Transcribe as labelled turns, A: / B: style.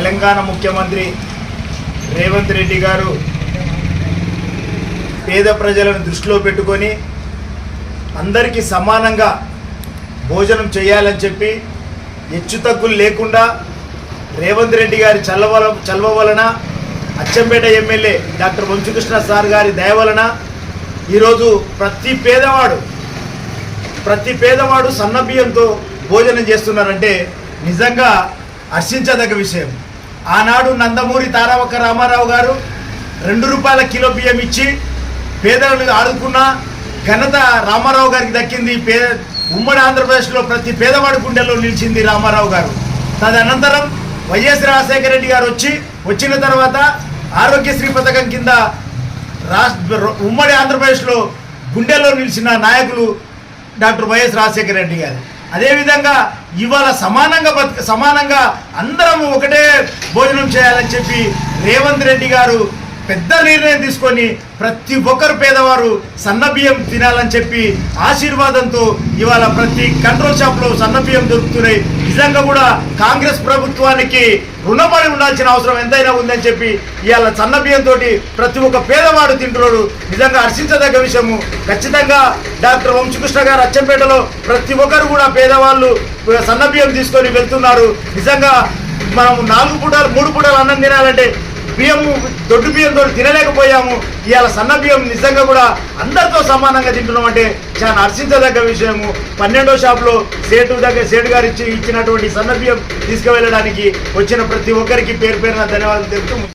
A: తెలంగాణ ముఖ్యమంత్రి రేవంత్ రెడ్డి గారు పేద ప్రజలను దృష్టిలో పెట్టుకొని అందరికీ సమానంగా భోజనం చేయాలని చెప్పి హెచ్చుతగ్గులు లేకుండా రేవంత్ రెడ్డి గారి చలవ వలన Achampet MLA doctor Vamsikrishna sir గారి దయ వలన ఈరోజు ప్రతి పేదవాడు సన్నబియ్యంతో భోజనం చేస్తున్నారంటే నిజంగా హర్షించదగ్గ విషయం. ఆనాడు నందమూరి తారక రామారావు గారు 2 రూపాయల కిలో బియ్యం ఇచ్చి పేదలను ఆదుకున్న ఘనత రామారావు గారికి దక్కింది. ఉమ్మడి ఆంధ్రప్రదేశ్లో ప్రతి పేదవాడి గుండెల్లో నిలిచింది రామారావు గారు. తదనంతరం వైఎస్ రాజశేఖర రెడ్డి గారు వచ్చిన తర్వాత ఆరోగ్యశ్రీ పథకం కింద ఉమ్మడి ఆంధ్రప్రదేశ్లో గుండెల్లో నిలిచిన నాయకులు డాక్టర్ వైఎస్ రాజశేఖర రెడ్డి గారు. అదేవిధంగా ఇవాళ సమానంగా అందరం ఒకటే భోజనం చేయాలని చెప్పి రేవంత్ రెడ్డి గారు పెద్ద నిర్ణయం తీసుకొని ప్రతి ఒక్కరు పేదవారు సన్నబియ్యం తినాలని చెప్పి ఆశీర్వాదంతో ఇవాళ ప్రతి కంట్రోల్ షాప్లో సన్నబియ్యం దొరుకుతున్నాయి. నిజంగా కూడా కాంగ్రెస్ ప్రభుత్వానికి రుణపడి ఉండాల్సిన అవసరం ఎంతైనా ఉందని చెప్పి ఇవాళ సన్నబియ్యంతో ప్రతి ఒక్క పేదవాడు తింటున్నాడు. నిజంగా హర్షించదగ్గ విషయము. ఖచ్చితంగా డాక్టర్ వంశీకృష్ణ గారు అచ్చంపేటలో ప్రతి ఒక్కరు కూడా పేదవాళ్ళు సన్నబియ్యం తీసుకొని వెళ్తున్నారు. నిజంగా మనం 3 పూటలు అన్నం తినాలంటే బియ్యము దొడ్డు బియ్యంతో తినలేకపోయాము. ఇవాళ సన్న బియ్యం నిజంగా కూడా అందరితో సమానంగా తింటున్నాం అంటే చాలా హర్షించదగ్గ విషయము. 12వ షాప్లో సేటు గారు ఇచ్చినటువంటి సన్న బియ్యం తీసుకువెళ్ళడానికి వచ్చిన ప్రతి ఒక్కరికి పేరు పేరున ధన్యవాదాలు తెలుపుతూ